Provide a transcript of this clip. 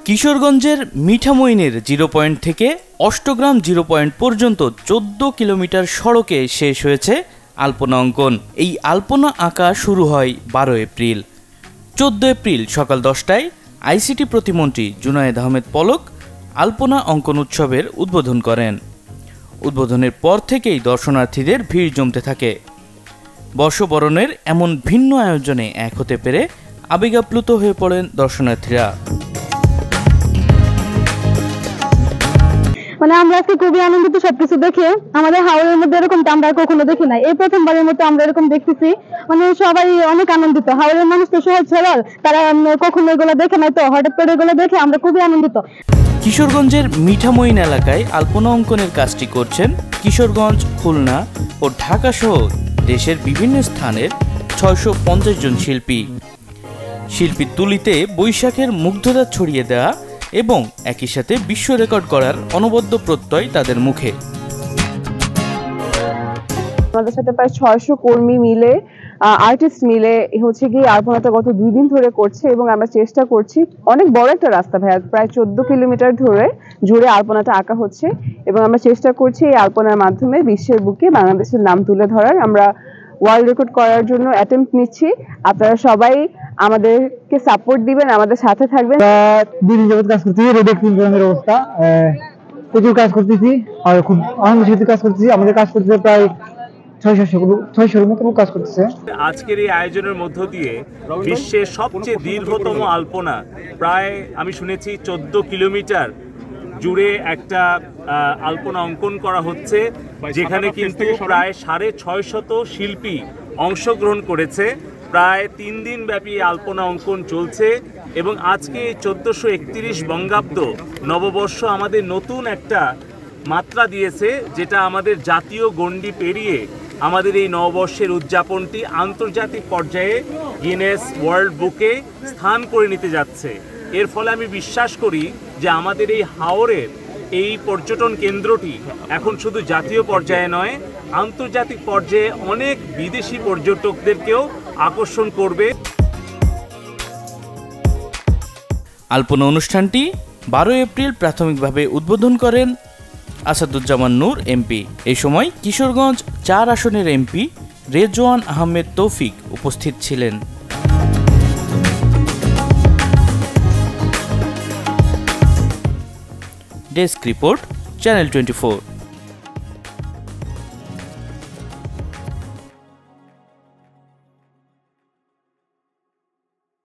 কিশোরগঞ্জের মিঠামইনের 0 পয়েন্ট থেকে অষ্টগ্রাম 0 পয়েন্ট পর্যন্ত 14 কিলোমিটার সড়কে শেষ হয়েছে আলপনা অঙ্কন। এই আলপনা আঁকা শুরু হয় 12 এপ্রিল। 14 এপ্রিল সকাল 10টায় আইসিটি প্রতিমন্ত্রী জুনায়েদ আহমেদ পলক আলপনা অঙ্কন উৎসবের উদ্বোধন করেন। উদ্বোধনের পর থেকেই দর্শনার্থীদের ভিড় জমতে থাকে। বর্ষবরণের এমন ভিন্ন আয়োজনে এক হতে পেরে আবেগাপ্লুত হয়ে পড়েন দর্শনার্থীরা। আমরা আজকে খুবই আনন্দিত সবকিছু দেখে। আমাদের হাওড়ের মধ্যে এরকমটা আমরা কখনো দেখি নাই, এই প্রথমবারের মতো আমরা এরকম দেখতেছি। সবাই অনেক আনন্দিত। হাওড়ের মানুষ তো সহজ সরল, তারা কখনো এগুলো দেখে নাই, তো হঠাৎ করে এগুলো দেখে আমরা খুবই আনন্দিত। কিশোরগঞ্জের মিঠামইন এলাকায় আলপনা অঙ্কনের কাজটি করছেন কিশোরগঞ্জ, খুলনা ও ঢাকা সহ দেশের বিভিন্ন স্থানের 650 জন শিল্পী। শিল্পীর তুলিতে বৈশাখের মুগ্ধতা ছড়িয়ে দেওয়া এবং একই সাথে বিশ্ব রেকর্ড করার অনবদ্য প্রত্যয় তাদের মুখে। আমাদের সাথে প্রায় 600 কর্মী মিলে, আর্টিস্ট মিলে হচ্ছে কি আলপনাটা গত 2 দিন ধরে করছে এবং আমরা চেষ্টা করছি। অনেক বড় একটা রাস্তা ভাইয়া, প্রায় 14 কিলোমিটার ধরে জুড়ে আলপনাটা আঁকা হচ্ছে এবং আমরা চেষ্টা করছি এই আলপনার মাধ্যমে বিশ্বের বুকে বাংলাদেশের নাম তুলে ধরার। আমরা ওয়ার্ল্ড রেকর্ড করার জন্য অ্যাটেম্প্ট নিচ্ছি। আপনারা সবাই আমাদেরকে সাপোর্ট দিবেন, আমাদের সাথে থাকবেন। দিন যাবত কাজ করতেছি, রোডের অবস্থা প্রচুর কাজ করতেছি আর খুব আনন্দের সাথে কাজ করতেছি। আমাদের কাজ করতে প্রায় 600-এর মতো কাজ করতেছে। আজকের এই আয়োজনের মধ্য দিয়ে বিশ্বের সবচেয়ে দীর্ঘতম আলপনা, প্রায় আমি শুনেছি 14 কিলোমিটার জুড়ে একটা আলপনা অঙ্কন করা হচ্ছে, যেখানে কিন্তু প্রায় 650 শিল্পী অংশগ্রহণ করেছে। প্রায় 3 দিন ব্যাপী আলপনা অঙ্কন চলছে এবং আজকে 1431 বঙ্গাব্দ নববর্ষ আমাদের নতুন একটা মাত্রা দিয়েছে, যেটা আমাদের জাতীয় গণ্ডি পেরিয়ে আমাদের এই নববর্ষের উদযাপনটি আন্তর্জাতিক পর্যায়ে গিনেস ওয়ার্ল্ড বুকে স্থান করে নিতে যাচ্ছে। এর ফলে আমি বিশ্বাস করি যে আমাদের এই হাওরের এই পর্যটন কেন্দ্রটি এখন শুধু জাতীয় পর্যায়ে নয়, আন্তর্জাতিক পর্যায়ে অনেক বিদেশি পর্যটকদেরকেও আকর্ষণ করবে। আলপনা অনুষ্ঠানটি 12 এপ্রিল প্রাথমিকভাবে উদ্বোধন করেন আসাদুজ্জামান নূর এমপি। এই সময় কিশোরগঞ্জ 4 আসনের এমপি রেজওয়ান আহমেদ তৌফিক উপস্থিত ছিলেন। Desk report, channel 24।